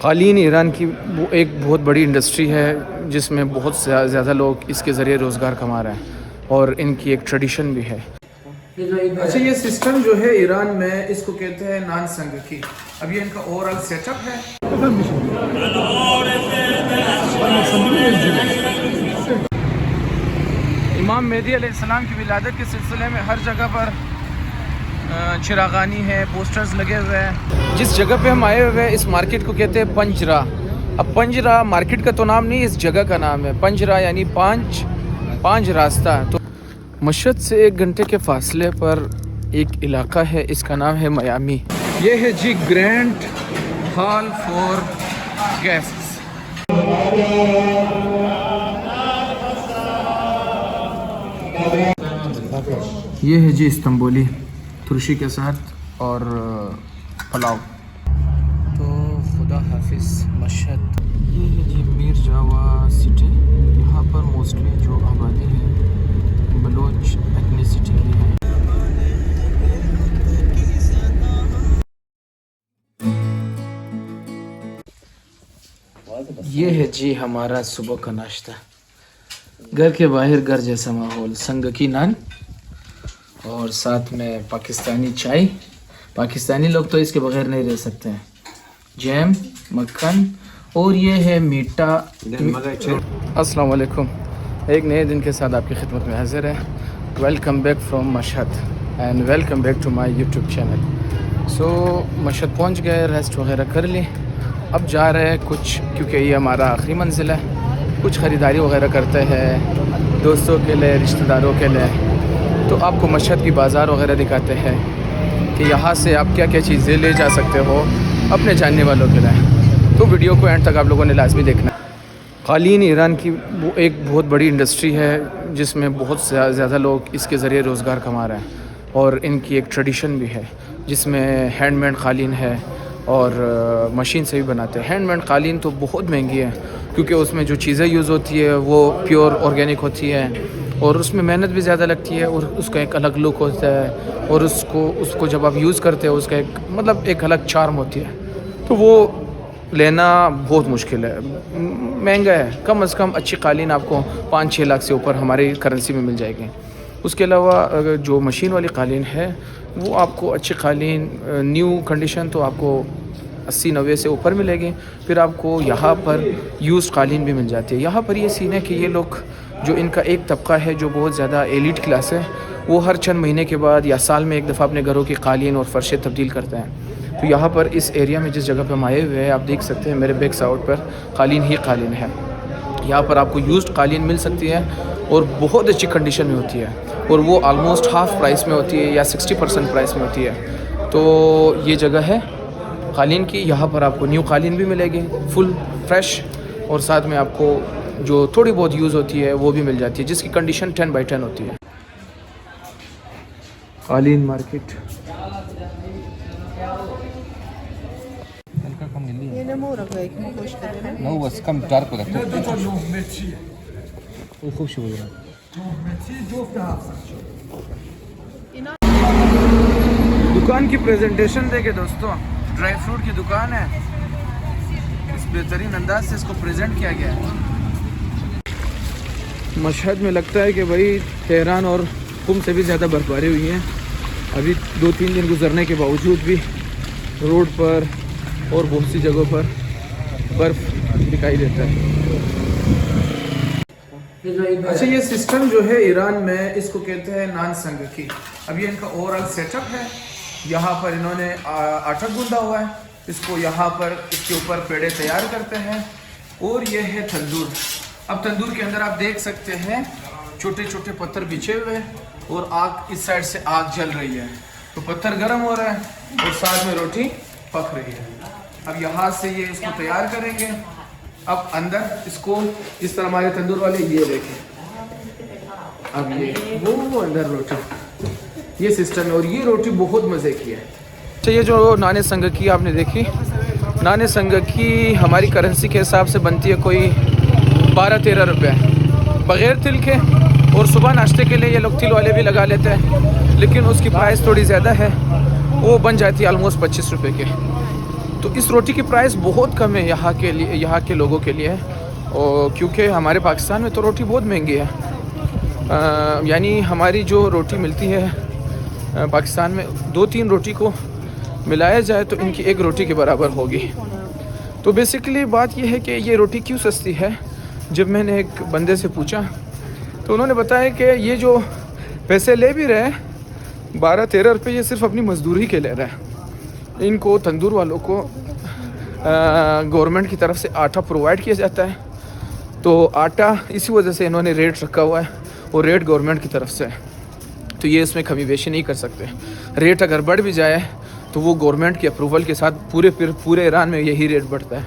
क़ालीन ईरान की वो एक बहुत बड़ी इंडस्ट्री है जिसमें बहुत ज़्यादा लोग इसके ज़रिए रोज़गार कमा रहे हैं और इनकी एक ट्रेडिशन भी है। अच्छा, ये सिस्टम जो है ईरान में इसको कहते हैं नान संगकी। अब ये इनका ओवरऑल सेटअप है। इमाम मेहदी अलैहिस्सलाम की विलादत के सिलसिले में हर जगह पर चिरागानी है, पोस्टर्स लगे हुए हैं। जिस जगह पे हम आए हुए हैं इस मार्केट को कहते हैं पंजरा। अब पंजरा मार्केट का तो नाम नहीं, इस जगह का नाम है पंजरा, यानी पांच रास्ता। तो मशहद से 1 घंटे के फासले पर एक इलाका है, इसका नाम है मियामी। ये है जी ग्रैंड हॉल फॉर गेस्ट्स। ये है जी इस्तांबुली तुर्शी के साथ और पुलाव। तो खुदा हाफिज़ मशहद। ये है जी मीर जावा सिटी। यहाँ पर मोस्टली जो आबादी है बलोच एथनिसिटी की है। ये है जी हमारा सुबह का नाश्ता। घर के बाहर घर जैसा माहौल, संगकी नान और साथ में पाकिस्तानी चाय। पाकिस्तानी लोग तो इसके बगैर नहीं रह सकते हैं। जैम, मक्खन और ये है मीठा। अस्सलाम वालेकुम, एक नए दिन के साथ आपकी खिदमत में हाजिर है। Welcome back from Mashhad and welcome back to my YouTube channel. So Mashhad पहुंच गए, रेस्ट वगैरह कर ली। अब जा रहे हैं कुछ, क्योंकि ये हमारा आखिरी मंजिल है, कुछ ख़रीदारी वगैरह करते हैं दोस्तों के लिए, रिश्तेदारों के लिए। तो आपको मशहद की बाज़ार वगैरह दिखाते हैं कि यहाँ से आप क्या क्या चीज़ें ले जा सकते हो अपने जानने वालों के लिए। तो वीडियो को एंड तक आप लोगों ने लाजमी देखना। क़ालीन ईरान की वो एक बहुत बड़ी इंडस्ट्री है जिसमें बहुत ज़्यादा लोग इसके ज़रिए रोज़गार कमा रहे हैं और इनकी एक ट्रेडिशन भी है जिसमें हैंडमेड क़ालीन है और मशीन से भी बनाते हैं। हैंडमेड क़ालीन तो बहुत महंगी है क्योंकि उसमें जो चीज़ें यूज़ होती है वो प्योर ऑर्गेनिक होती है और उसमें मेहनत भी ज़्यादा लगती है और उसका एक अलग लुक होता है और उसको जब आप यूज़ करते हो उसका एक अलग चार्म होती है। तो वो लेना बहुत मुश्किल है, महंगा है। कम से कम अच्छी क़ालीन आपको 5-6 लाख से ऊपर हमारी करेंसी में मिल जाएगी। उसके अलावा जो मशीन वाली क़ालीन है वो आपको अच्छी क़ालीन न्यू कंडीशन तो आपको 80-90 से ऊपर मिलेगी। फिर आपको यहाँ पर यूज़ क़ालीन भी मिल जाती है। यहाँ पर ये सीन है कि ये लोग जो इनका एक तबका है जो बहुत ज़्यादा एलिट क्लास है, वो हर चंद महीने के बाद या साल में एक दफ़ा अपने घरों की क़ालीन और फ़र्शें तब्दील करते हैं। तो यहाँ पर इस एरिया में जिस जगह पर हम आए हुए हैं आप देख सकते हैं मेरे बैक साइड पर क़ालीन ही क़ालीन है। यहाँ पर आपको यूज्ड क़ालीन मिल सकती है और बहुत अच्छी कंडीशन में होती है और वो आलमोस्ट हाफ़ प्राइस में होती है या 60% प्राइस में होती है। तो ये जगह है क़ालीन की। यहाँ पर आपको न्यू क़ालीन भी मिलेगी फुल फ्रेश और साथ में आपको जो थोड़ी बहुत यूज़ होती है वो भी मिल जाती है जिसकी कंडीशन 10/10 होती है। क़ालीन मार्केट दुकान की प्रेजेंटेशन देखे दोस्तों, ड्राई फ्रूट की दुकान है, इस बेहतरीन अंदाज से इसको प्रेजेंट किया गया है। मशहद में लगता है कि भाई तेहरान और कुम से भी ज़्यादा बर्फबारी हुई है। अभी 2-3 दिन गुजरने के बावजूद भी रोड पर और बहुत सी जगहों पर बर्फ़ दिखाई देता है। अच्छा, ये सिस्टम जो है ईरान में इसको कहते हैं नान संगकी। अब ये इनका ओवरऑल सेटअप है। यहाँ पर इन्होंने आटा गूंदा हुआ है, इसको यहाँ पर इसके ऊपर पेड़े तैयार करते हैं और ये है तंदूर। अब तंदूर के अंदर आप देख सकते हैं छोटे छोटे पत्थर बिछे हुए और आग इस साइड से आग जल रही है, तो पत्थर गर्म हो रहा है और साथ में रोटी पक रही है। अब यहाँ से ये इसको तैयार करेंगे। अब अंदर इसको इस तरह हमारे तंदूर वाले ये देखें, अब ये वो अंदर रोटी, ये सिस्टम है और ये रोटी बहुत मज़े की है। अच्छा, ये जो नाने संगकी आपने देखी, नाने संगकी हमारी करेंसी के हिसाब से बनती है कोई 12-13 रुपये बग़ैर तिल के। और सुबह नाश्ते के लिए ये लोग तिल वाले भी लगा लेते हैं, लेकिन उसकी प्राइस थोड़ी ज़्यादा है, वो बन जाती है ऑलमोस्ट 25 रुपये के। तो इस रोटी की प्राइस बहुत कम है यहाँ के लिए, यहाँ के लोगों के लिए। और क्योंकि हमारे पाकिस्तान में तो रोटी बहुत महंगी है, यानी हमारी जो रोटी मिलती है पाकिस्तान में 2-3 रोटी को मिलाया जाए तो इनकी एक रोटी के बराबर होगी। तो बेसिकली बात यह है कि ये रोटी क्यों सस्ती है। जब मैंने एक बंदे से पूछा तो उन्होंने बताया कि ये जो पैसे ले भी रहे हैं 12-13 रुपये, ये सिर्फ अपनी मजदूरी के ले रहा है। इनको तंदूर वालों को गवर्नमेंट की तरफ से आटा प्रोवाइड किया जाता है, तो आटा इसी वजह से इन्होंने रेट रखा हुआ है और रेट गवर्नमेंट की तरफ से है, तो ये इसमें कमी बेशी नहीं कर सकते। रेट अगर बढ़ भी जाए तो वो गवर्नमेंट की अप्रूवल के साथ पूरे ईरान में यही रेट बढ़ता है।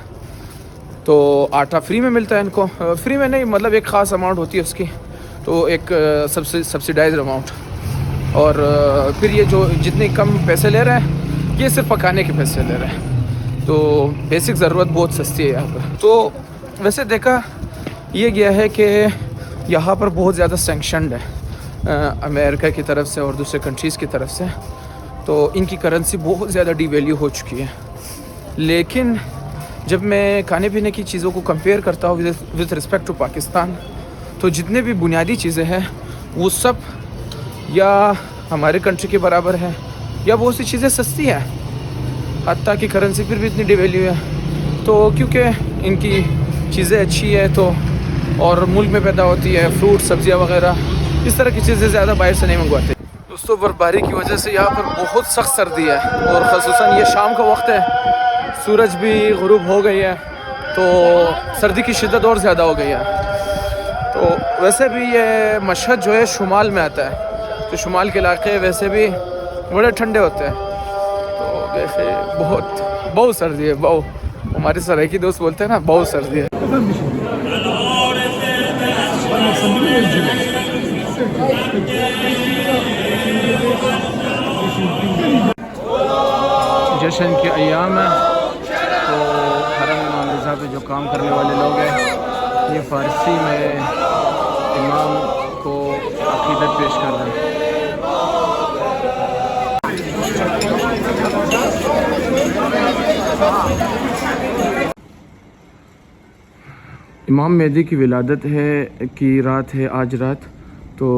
तो आटा फ्री में मिलता है इनको, फ्री में नहीं मतलब एक ख़ास अमाउंट होती है उसकी, तो एक सब्सिडाइज अमाउंट। और फिर ये जो जितने कम पैसे ले रहे हैं ये सिर्फ पकाने के पैसे ले रहे हैं, तो बेसिक ज़रूरत बहुत सस्ती है यहाँ पर। तो वैसे देखा ये गया है कि यहाँ पर बहुत ज़्यादा सैंक्शनड है अमेरिका की तरफ से और दूसरे कंट्रीज़ की तरफ से, तो इनकी करेंसी बहुत ज़्यादा डिवैल्यू हो चुकी है। लेकिन जब मैं खाने पीने की चीज़ों को कंपेयर करता हूँ विद रिस्पेक्ट टू पाकिस्तान, तो जितने भी बुनियादी चीज़ें हैं वो सब या हमारे कंट्री के बराबर है या बहुत सी चीज़ें सस्ती हैं, हत्ता की करेंसी फिर भी इतनी डिवैल्यू है। तो क्योंकि इनकी चीज़ें अच्छी है तो और मुल्क में पैदा होती है, फ्रूट सब्जियां वगैरह इस तरह की चीज़ें ज़्यादा बाहर से नहीं मंगवाते। दोस्तों बर्फबारी की वजह से यहाँ पर बहुत सख्त सर्दी है और ख़ुसूसन ये शाम का वक्त है, सूरज भी गुरूब हो गई है, तो सर्दी की शिद्दत और ज़्यादा हो गई है। तो वैसे भी ये मशहद जो है शुमाल में आता है, तो शुमाल के इलाके वैसे भी बड़े ठंडे होते हैं। तो देखिए बहुत सर्दी है, हमारे सराइकी दोस्त बोलते हैं ना, बहुत सर्दी है। जश्न के अय्याम है, तो हरम इमाम रज़ा पे जो काम करने वाले लोग हैं ये फ़ारसी में इमाम को अक़ीदत पेश कर रहे हैं। इमाम मेहदी की विलादत है की रात है आज रात, तो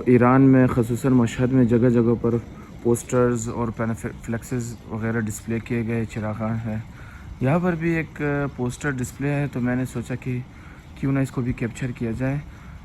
ईरान में ख़ुसूसन मशहद में जगह जगह पर पोस्टर्स और फ्लेक्सेस वगैरह डिस्प्ले किए गए, चिरागान है। यहाँ पर भी एक पोस्टर डिस्प्ले है, तो मैंने सोचा कि क्यों ना इसको भी कैप्चर किया जाए।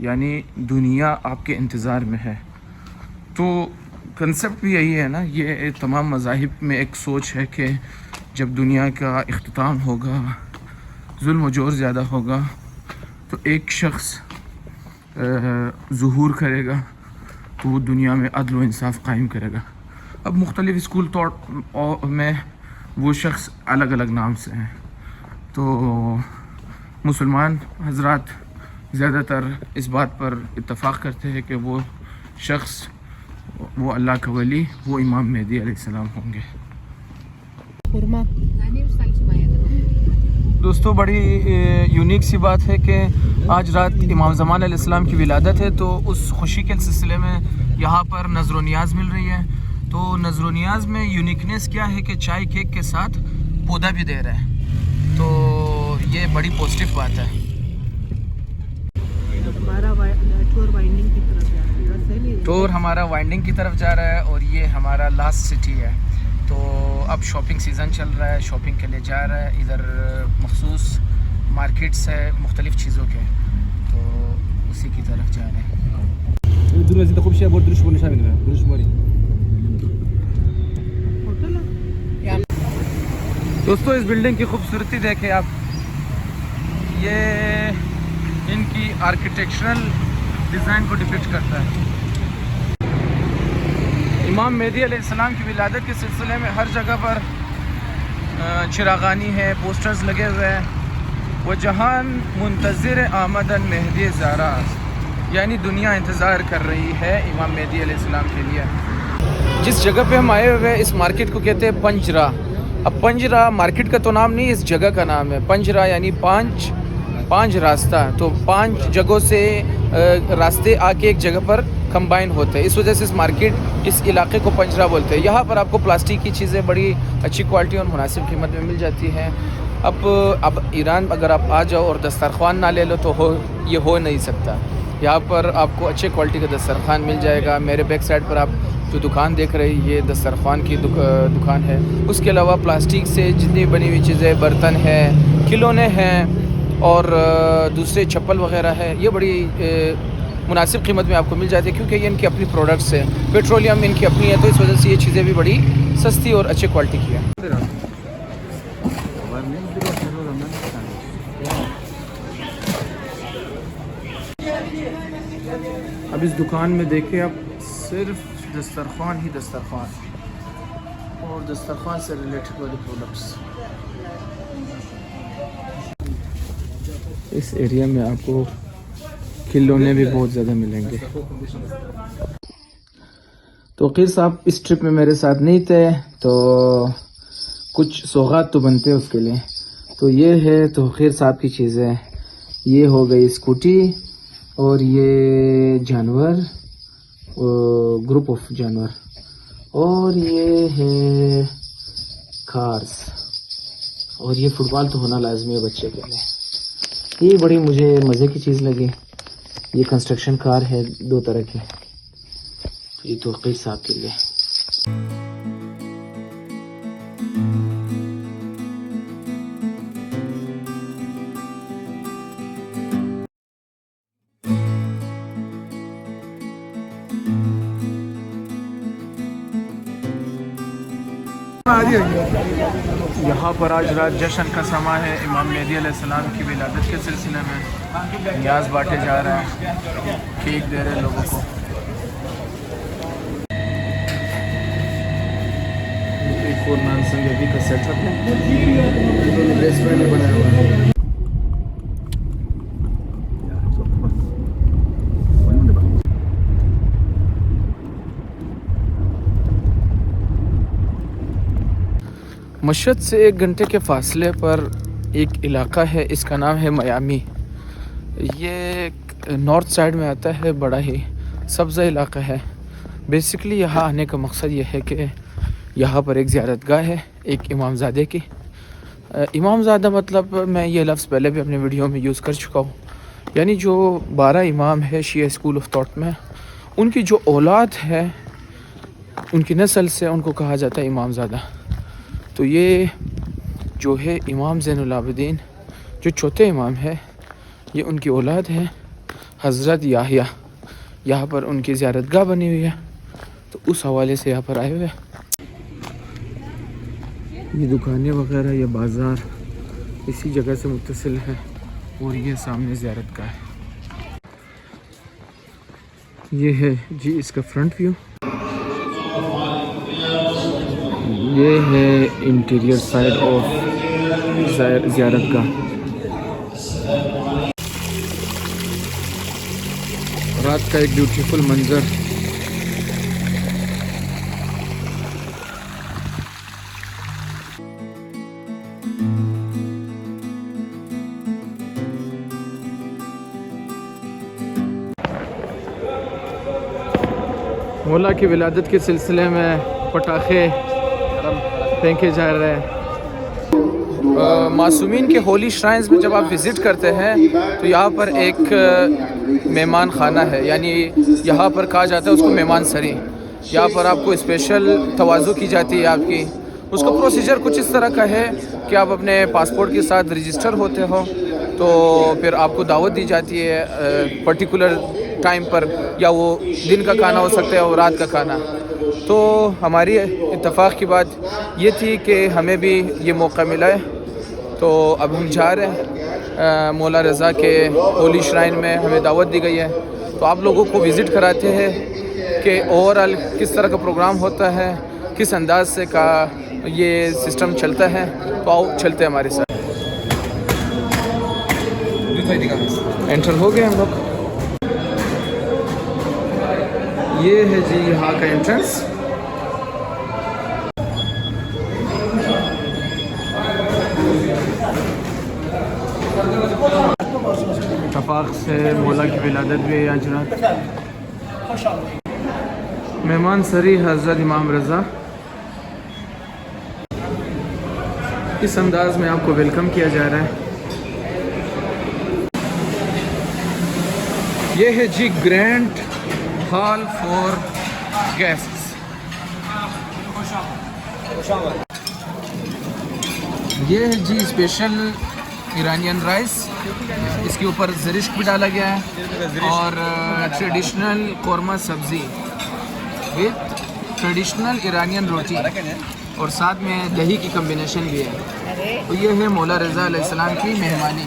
यानी दुनिया आपके इंतज़ार में है। तो कंसेप्ट भी यही है ना, ये तमाम मज़ाहिब में एक सोच है कि जब दुनिया का इख्तिताम होगा, जुल्म जोर ज़्यादा होगा, तो एक शख्स ज़ुहूर करेगा, तो वो दुनिया में अदल व इंसाफ कायम करेगा। अब मुख्तलिफ़ स्कूल थॉट में वो शख्स अलग अलग नाम से हैं। तो मुसलमान हजरात ज़्यादातर इस बात पर इत्तफ़ाक़ करते हैं कि वो शख्स, वो अल्लाह का वली, वो इमाम मेहदी अलैहिस्सलाम होंगे। दोस्तों बड़ी यूनिक सी बात है कि आज रात इमाम ज़मान अलैहिस्सलाम की विलादत है, तो उस खुशी के सिलसिले में यहाँ पर नज़र व नियाज़ मिल रही है। तो नज़र व नियाज़ में यूनिकनेस क्या है कि चाय केक के साथ पौधा भी दे रहे हैं, तो ये बड़ी पॉजिटिव बात है। टूर हमारा वाइंडिंग की तरफ जा रहा है और ये हमारा लास्ट सिटी है। तो अब शॉपिंग सीज़न चल रहा है, शॉपिंग के लिए जा रहा है। इधर मखसूस मार्केट्स है मुख्तलिफ़ चीज़ों के, तो उसी की तरफ जा रहे हैं। दोस्तों इस बिल्डिंग की खूबसूरती देखें आप, ये इनकी आर्किटेक्चरल डिज़ाइन को डिपिक्ट करता है। इमाम मेहदी अलैहिस्सलाम की विलादत के सिलसिले में हर जगह पर चिरागानी है, पोस्टर्स लगे हुए हैं। वो जहान मुंतज़िर आमदन मेहदी ज़ारा, यानी दुनिया इंतज़ार कर रही है इमाम मेहदी अलैहिस्सलाम के लिए। जिस जगह पे हम आए हुए हैं इस मार्केट को कहते हैं पंजरा। अब पंजरा मार्केट का तो नाम नहीं, इस जगह का नाम है। पंजरा यानी पाँच रास्ता, तो 5 जगहों से रास्ते आके एक जगह पर कंबाइन होते हैं, इस वजह से इस मार्केट इस इलाके को पंजरा बोलते हैं। यहाँ पर आपको प्लास्टिक की चीज़ें बड़ी अच्छी क्वालिटी और मुनासिब कीमत में मिल जाती हैं। अब ईरान अगर आप आ जाओ और दस्तरखान ना ले लो तो ये हो नहीं सकता। यहाँ पर आपको अच्छे क्वालिटी का दस्तरखान मिल जाएगा। मेरे बैक साइड पर आप जो दुकान देख रहे हैं ये दस्तरखान की दुकान है। उसके अलावा प्लास्टिक से जितनी बनी हुई चीज़ें, बर्तन हैं, खिलौने हैं और दूसरे चप्पल वगैरह है, ये बड़ी मुनासिब कीमत में आपको मिल जाती है, क्योंकि ये इनकी अपनी प्रोडक्ट्स है, पेट्रोलियम इनकी अपनी है, तो इस वजह से ये चीज़ें भी बड़ी सस्ती और अच्छी क्वालिटी की है। अब इस दुकान में देखें आप, सिर्फ दस्तरखान ही दस्तरखान और दस्तरखान से रिलेटेड वाले प्रोडक्ट्स। इस एरिया में आपको खिलौने भी बहुत ज़्यादा मिलेंगे। तो खैर साहब इस ट्रिप में मेरे साथ नहीं थे, तो कुछ सौगात तो बनते हैं उसके लिए। तो ये है तो खैर साहब की चीज़ें, ये हो गई स्कूटी और ये जानवर, ग्रुप ऑफ जानवर, और ये है कार्स, और ये फुटबॉल तो होना लाजमी है बच्चे के लिए। ये बड़ी मुझे मज़े की चीज़ लगी। ये कंस्ट्रक्शन कार है 2 तरह की, ये तो कई साहब के लिए। यहाँ पर आज रात जश्न का समा है। इमाम मेहदी अलैहिस्सलाम की विलादत के सिलसिले में न्याज बांटे जा रहा है, केक दे रहे हैं लोगों को। एक और नान संगीत का सेटअप है, रेस्टोरेंट बनाया हुआ है। मशहद से 1 घंटे के फ़ासले पर एक इलाका है, इसका नाम है मियामी। ये नॉर्थ साइड में आता है, बड़ा ही सब्ज़ा इलाका है। बेसिकली यहाँ आने का मकसद ये है कि यहाँ पर एक ज़ियारतगाह है एक इमामज़ादे की। इमामज़ादा मतलब मैं ये लफ्ज़ पहले भी अपने वीडियो में यूज़ कर चुका हूँ, यानी जो 12 इमाम है शिया स्कूल ऑफ थॉट में, उनकी जो औलाद है, उनकी नस्ल से उनको कहा जाता है इमामज़ादा। तो ये जो है इमाम ज़ैनुल आबिदीन जो चौथे इमाम है, ये उनकी औलाद है हज़रत याहिया। यहाँ पर उनकी ज़ियारतगाह बनी हुई है, तो उस हवाले से यहाँ पर आए हुए। ये दुकानें वगैरह, ये बाज़ार इसी जगह से मुत्तसिल है, और ये सामने ज़ियारतगाह है। ये है जी इसका फ्रंट व्यू। ये है इंटीरियर साइड ऑफ ज़ियारतगाह। रात का एक ब्यूटीफुल मंजर। मौला की विलादत के सिलसिले में पटाखे फेंके जा रहे हैं। मासूमीन के होली श्राइन्स में जब आप विज़िट करते हैं तो यहाँ पर एक मेहमान खाना है, यानी यहाँ पर कहा जाता है उसको मेहमान सरी। यहाँ पर आपको स्पेशल तवाज़ु की जाती है आपकी। उसका प्रोसीजर कुछ इस तरह का है कि आप अपने पासपोर्ट के साथ रजिस्टर होते हो, तो फिर आपको दावत दी जाती है पर्टिकुलर टाइम पर, या वो दिन का खाना हो सकता है और रात का खाना। तो हमारी इत्तेफाक की बात ये थी कि हमें भी ये मौका मिला है, तो अब हम जा रहे हैं मौला रज़ा के होली श्राइन में, हमें दावत दी गई है। तो आप लोगों को विज़िट कराते हैं कि ओवरऑल किस तरह का प्रोग्राम होता है, किस अंदाज से का ये सिस्टम चलता है। तो आओ चलते हैं हमारे साथ। एंटर हो गए हम लोग। ये है जी यहाँ का एंट्रेंस। आफाक से मौला की विलादत भी है आज रात। मेहमान सरी हज़रत इमाम रज़ा, इस अंदाज में आपको वेलकम किया जा रहा है। ये है जी ग्रैंड हॉल फॉर गेस्ट्स। ये है जी स्पेशल ईरानियन राइस, इसके ऊपर ज़रिश्क भी डाला गया है और ट्रेडिशनल कौरमा सब्ज़ी विद ट्रेडिशनल ईरानियन रोटी और साथ में दही की कम्बिनेशन भी है। तो ये है मौला रज़ा अलैहिस्सलाम की मेहमानी।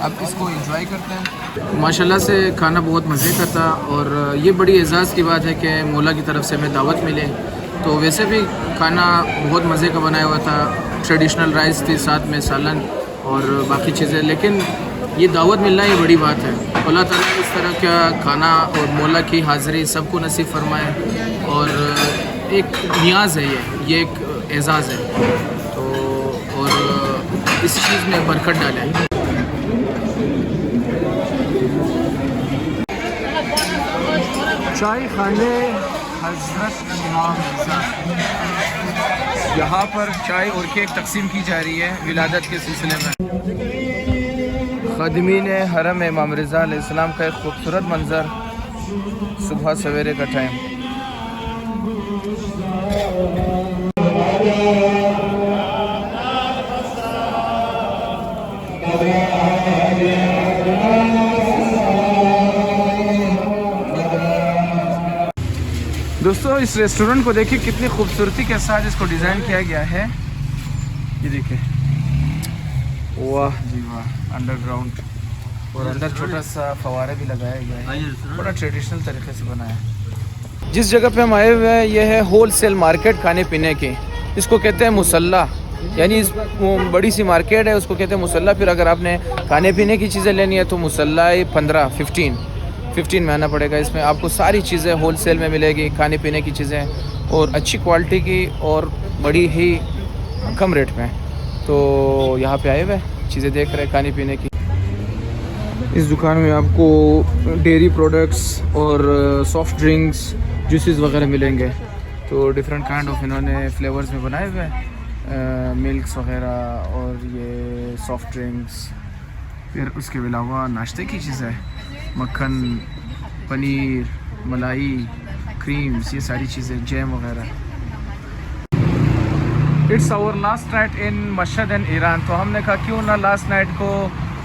अब इसको एंजॉय करते हैं। माशाल्लाह से खाना बहुत मज़े का था और ये बड़ी एज़ाज़ की बात है कि मौला की तरफ से हमें दावत मिले। तो वैसे भी खाना बहुत मज़े का बनाया हुआ था, ट्रेडिशनल राइस थी, साथ में सालन और बाकी चीज़ें, लेकिन ये दावत मिलना ये बड़ी बात है। अल्लाह ताला इस तरह का खाना और मौला की हाज़िरी सबको नसीब फरमाए और एक नियाज़ है, ये एक एज़ाज़ है। तो और इस चीज़ में बरकत डालें। चाय खाने हज़रत इमाम रज़ा, यहाँ पर चाय और केक तकसीम की जा रही है विलादत के सिलसिले में। ख़ादिमीन हरम इमाम रज़ा अलैहिस्सलाम का एक खूबसूरत मंज़र सुबह सवेरे का टाइम। दोस्तों इस रेस्टोरेंट को देखिए कितनी खूबसूरती के साथ इसको डिज़ाइन किया गया है। ये देखिए, वाह जी वाह, अंडरग्राउंड और अंदर छोटा सा फवारा भी लगाया गया है, बड़ा ट्रेडिशनल तरीके से बनाया है। जिस जगह पे हम आए हुए हैं ये है होल सेल मार्केट खाने पीने की, इसको कहते हैं मुसल्ला, यानी इस बड़ी सी मार्केट है उसको कहते हैं मुसल्ला। फिर अगर आपने खाने पीने की चीज़ें लेनी है तो मुसल्ला 15 में आना पड़ेगा। इसमें आपको सारी चीज़ें होल सेल में मिलेगी, खाने पीने की चीज़ें और अच्छी क्वालिटी की और बड़ी ही कम रेट में। तो यहाँ पे आए हुए चीज़ें देख रहे हैं खाने पीने की। इस दुकान में आपको डेयरी प्रोडक्ट्स और सॉफ्ट ड्रिंक्स, जूसेस वगैरह मिलेंगे। तो डिफरेंट काइंड ऑफ इन्होंने फ्लेवर्स में बनाए हुए हैं, मिल्क्स वगैरह और ये सॉफ्ट ड्रिंक्स। फिर उसके अलावा नाश्ते की चीज़ें, मक्खन, पनीर, मलाई, क्रीम्स, ये सारी चीज़ें, जैम वगैरह। It's our last night in Mashhad and Iran. तो हमने कहा क्यों ना लास्ट नाइट को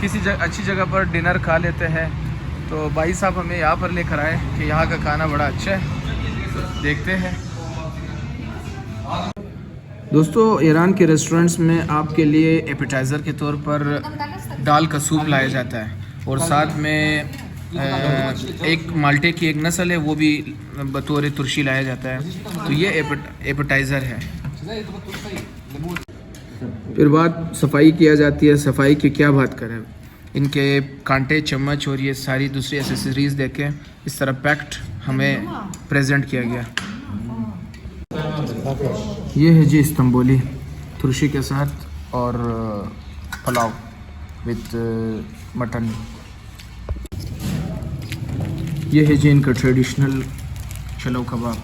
किसी अच्छी जगह पर डिनर खा लेते हैं। तो भाई साहब हमें यहाँ पर लेकर आए कि यहाँ का खाना बड़ा अच्छा है, देखते हैं। दोस्तों ईरान के रेस्टोरेंट्स में आपके लिए एपेटाइज़र के तौर पर दाल का सूप लाया जाता है और साथ में एक माल्टे की एक नस्ल है वो भी बतौर तुर्शी लाया जाता है। तो ये एपेटाइज़र है। फिर बात सफाई किया जाती है। सफाई की क्या बात करें, इनके कांटे, चम्मच और ये सारी दूसरी एसेसरीज़ देके इस तरह पैक्ड हमें प्रेजेंट किया गया। ये है जी इस्तंबुली तुर्शी के साथ और पुलाव विद मटन। ये है जी इनका ट्रेडिशनल चलो कबाब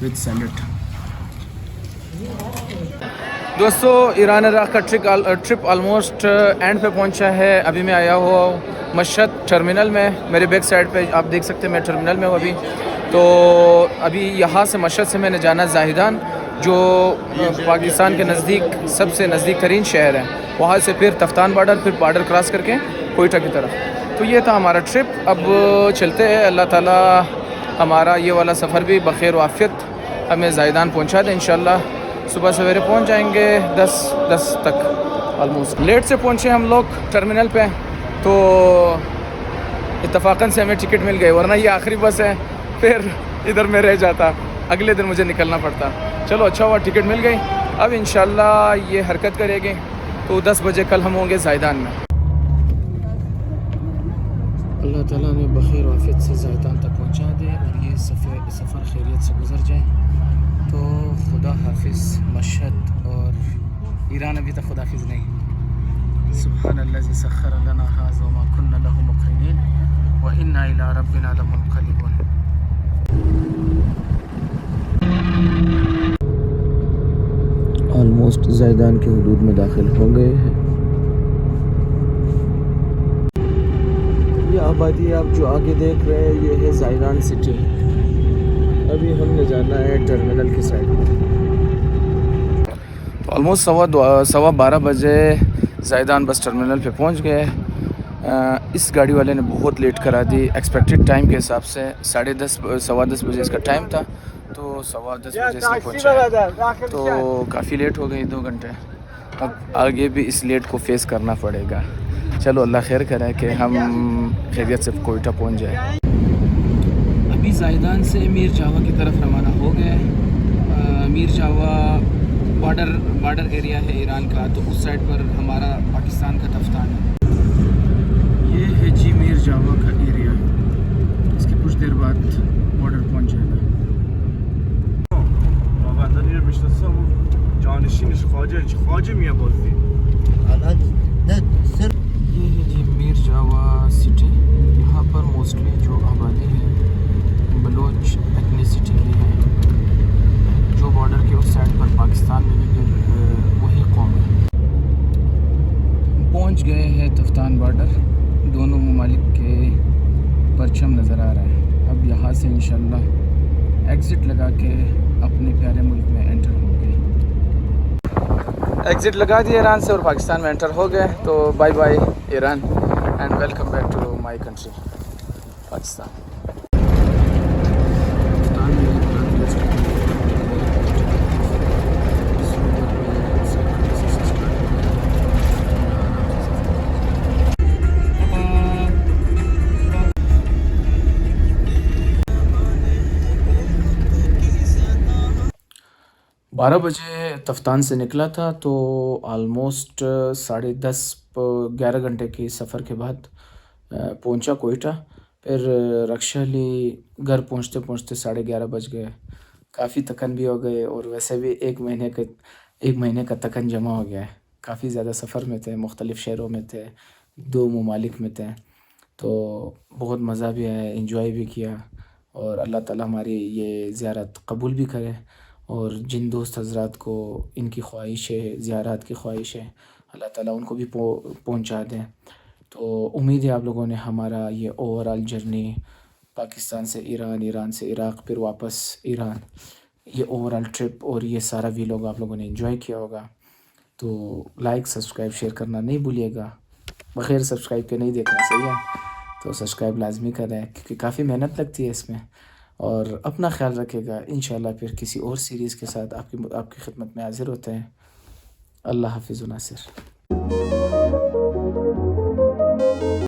विद सैलड। दोस्तों ईरान इराक़ का ट्रिप ऑलमोस्ट एंड पे पहुंचा है। अभी मैं आया हुआ हूँ मशहद टर्मिनल में, मेरे बैक साइड पे आप देख सकते हैं मैं टर्मिनल में हूँ अभी। तो अभी यहाँ से मशहद से मैंने जाना ज़ाहिदान, जो पाकिस्तान के नज़दीक सबसे नज़दीक तरीन शहर है। वहाँ से फिर तफ्तान बॉर्डर, फिर बॉर्डर क्रॉस करके कोयटा की तरफ। तो ये था हमारा ट्रिप। अब चलते हैं, अल्लाह ताला हमारा ये वाला सफ़र भी बख़ैर वाफ़ियत हमें ज़ाहिदान पहुँचा दें इंशाअल्लाह। सुबह सवेरे पहुँच जाएंगे 10 तक। ऑलमोस्ट लेट से पहुँचे हम लोग टर्मिनल पे, तो इत्तफ़ाक़न से हमें टिकट मिल गई, वरना ये आखिरी बस है, फिर इधर में रह जाता, अगले दिन मुझे निकलना पड़ता। चलो अच्छा हुआ टिकट मिल गई। अब इंशाल्लाह ये हरकत करेंगे तो 10 बजे कल हम होंगे ज़ाहिदान में। अल्लाह ताला ने बख़ैर वाफ़ियत से ज़ाहिदान तक पहुँचा दे और ये सफ़र खैरियत से गुज़र जाए। तो खुदा हाफिज़। मशहद और ईरान अभी तक खुदा हाफिज़ नहीं। सुब्हानल्लज़ी सख्खर लना हाज़ा व मा कुन्ना लहू मुक़रिनीन व इन्ना इला रब्बिना लमुनक़लिबून। ऑलमोस्ट ज़ैदान के हुदूद में दाखिल हो गए हैं। ये आबादी आप जो आगे देख रहे हैं ये है ज़ैदान सिटी। अभी हमने जाना है टर्मिनल की साइड में। ऑलमोस्ट 12:15 बजे ज़ैदान बस टर्मिनल पे पहुंच गए। इस गाड़ी वाले ने बहुत लेट करा दी। एक्सपेक्टेड टाइम के हिसाब से 10:30 10:15 बजे इसका टाइम था, तो 10:15 बजे इसने पहुँचा, तो काफ़ी लेट हो गई 2 घंटे। अब आगे भी इस लेट को फेस करना पड़ेगा। चलो अल्लाह खैर करे कि हम खैरियत से कोयटा पहुँच जाए। अभी ज़ैदान से मीर जावा की तरफ रवाना हो गए। मीर जावा बॉर्डर एरिया है ईरान का, तो उस साइड पर हमारा पाकिस्तान का तफ्तान है। ये है जी मीर जावा का एरिया। इसके कुछ देर बाद बॉर्डर पहुंच जाएगा। ये है जी मीर जावा सिटी। यहाँ पर मोस्टली जो आबादी है बलोच एथनिसिटी की है, जो बॉर्डर के उस साइड पर पाकिस्तान में भी वही कौम है। पहुंच गए हैं तफ्तान बॉर्डर। दोनों ममालिक के परचम नज़र आ रहा है। अब यहाँ से इंशाल्लाह एग्ज़िट लगा के अपने प्यारे मुल्क में एंटर होंगे। एग्ज़िट लगा दिया ईरान से और पाकिस्तान में एंटर हो गए। तो bye bye Iran and welcome back to my country Pakistan. बारह बजे तफ्तान से निकला था, तो आलमोस्ट 10:30 11 घंटे की सफ़र के बाद पहुंचा कोयटा। फिर रक्षा ली। घर पहुंचते पहुंचते 11:30 बज गए। काफ़ी थकन भी हो गए और वैसे भी एक महीने का थकन जमा हो गया है। काफ़ी ज़्यादा सफ़र में थे, मुख्तलिफ़ शहरों में थे, 2 ममालिक में थे, तो बहुत मज़ा भी आया, एंजॉय भी किया। और अल्लाह ताला हमारी ये ज़ियारत कबूल भी करे। और जिन दोस्त हज़रात को इनकी ख्वाहिश है, ज़ियारत की ख्वाहिश है, अल्लाह ताला उनको भी पहुंचा दें। तो उम्मीद है आप लोगों ने हमारा ये ओवरऑल जर्नी पाकिस्तान से ईरान, ईरान से इराक़, फिर वापस ईरान, ये ओवरऑल ट्रिप और ये सारा वीलॉग आप लोगों ने एंजॉय किया होगा। तो लाइक, सब्सक्राइब, शेयर करना नहीं भूलिएगा। बग़ैर सब्सक्राइब के नहीं देखना, सही है? तो सब्सक्राइब लाजमी करें क्योंकि काफ़ी मेहनत लगती है इसमें। और अपना ख्याल रखिएगा। इंशाल्लाह फिर किसी और सीरीज़ के साथ आपकी खिदमत में हाज़िर होते हैं। अल्लाह हाफ़िज़ व नासिर।